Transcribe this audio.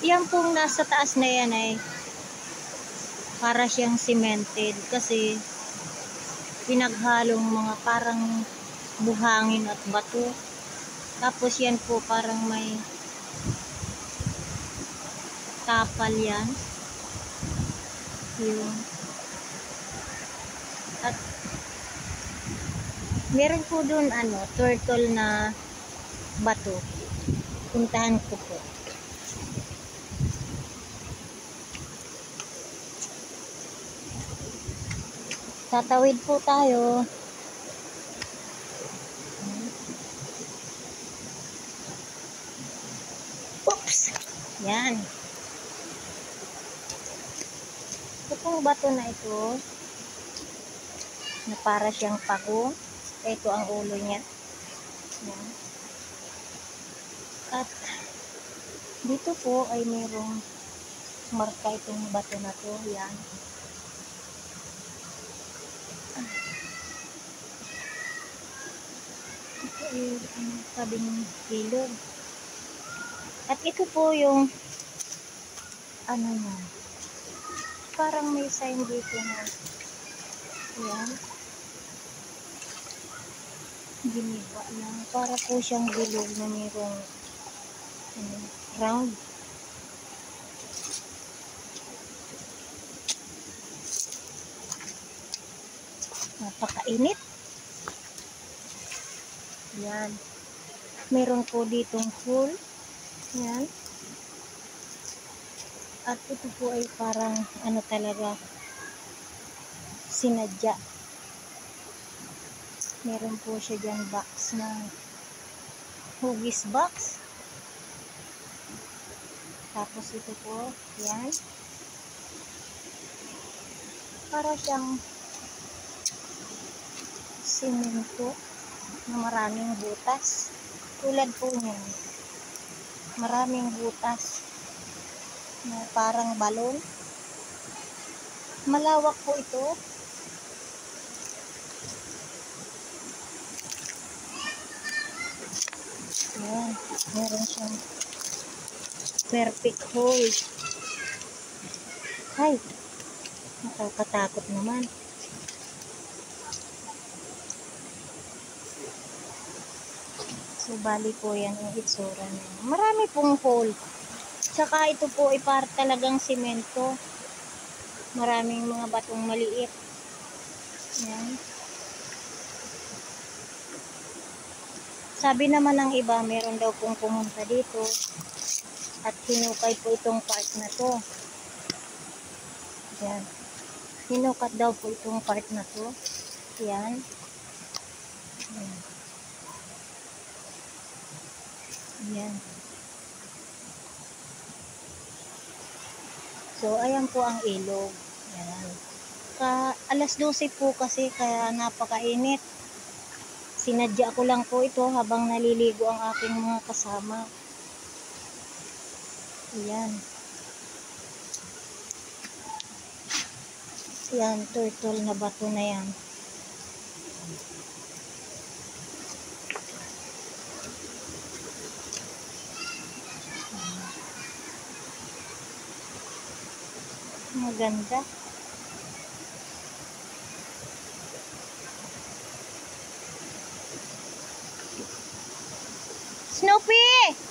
Yan pong nasa taas na yan ay para siyang cemented kasi pinaghalong mga parang buhangin at bato. Tapos yan po parang may tapal yan. Yun. At meron po doon turtle na bato. Puntahan ko po. Tatawid po tayo. Oops! Yan. Ito pong bato na ito na para siyang pagong. Ito ang ulo niya. Yan. At dito po ay mayroong marka itong bato na to. Yan. Ito ay sabing ilog. At ito po yung na parang may sign dito na yan. Giniba lang. Para po siyang bilog na mayroong round. Napakainit. Yan. Meron po ditong pool. Yan. At ito po ay parang talaga sinadya. Meron po siya dyan box na hugis box. Tapos ito po, yan. Para siyang simento na maraming butas. Tulad po niyan. Maraming butas na parang balon. Malawak po ito. Ayan, meron siyang perfect hole. Ay, nakakatakot naman. So, bali po yan ang itsura niya. Marami pong hole. Tsaka ito po ay para talagang simento. Maraming mga batong maliit. Yan. Sabi naman ng iba, meron daw pong pumunta dito at hinukay po itong part na to. Yan. Hinukat daw po itong part na to. Yan. Yan. Yan. So, ayan po ang ilog. Yan. Alas 12 po kasi, kaya napakainit. Sinadya ko lang po ito habang naliligo ang aking mga kasama. Ayan. Yan, turtle na bato na yan. Maganda. Snoopy!